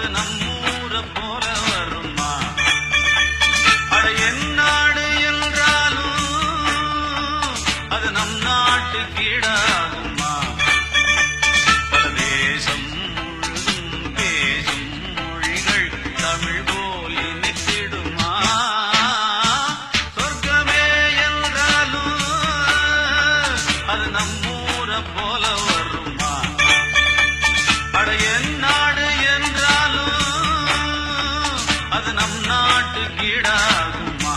அது நம்மூர போல வருமா? அட எந்நாடு என்றாலும் அது நம் நாட்டு கீழாகுமா? பல தேசம் முழுதும் பேசும் மொழிகள் தமிழ் போல் இனித்திடுமா? சொர்க்கமே என்றாலும் அது நம்மூர போல வருமா? அட எந்நாடு என்றாலும் அது நம் நாட்டு கீழாகுமா?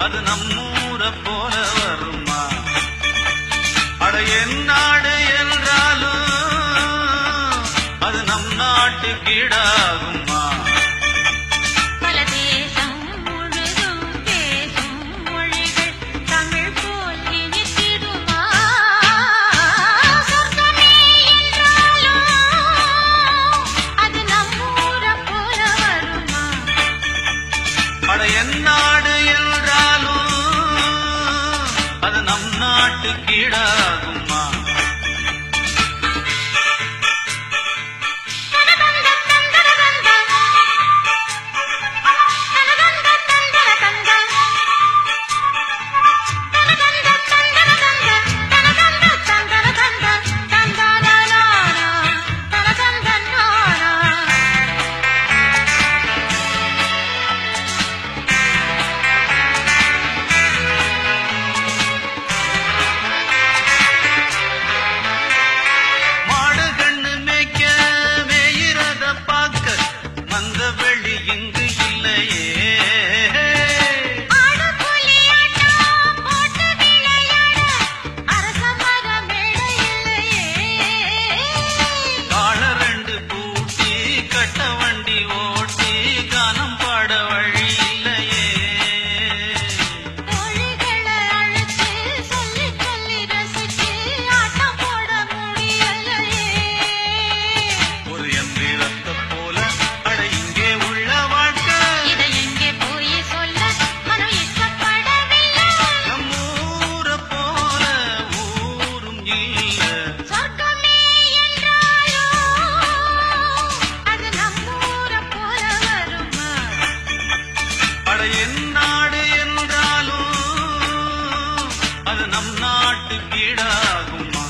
அது நம்மூர போல வருமா? அட எந்நாடு என்றாலும் அது நம் நாட்டு கீழாகுமா? பல தேசம் முழுதும் பேசும் மொழிகள் தமிழ் போல் இனித்திடுமா? சொர்க்கமே என்றாலும் அது நம்மூர போல வருமா? அட எந்நாடு என்றாலும் அது நம் நாட்டு கீழாகுமா? இங்கு இல்லையே கால ரெண்டு பூட்டி கட்ட வண்டி ஓட்டி கானம் பாட வழி இல்லையே ஒரு எந்திரத்தை போல அட இங்கே உள்ள வாழ்க்கை நம்மூர போல ஊரும் இல்ல அட எந்நாடு என்றாலும் அது நம் நாட்டு கீழாகுமா?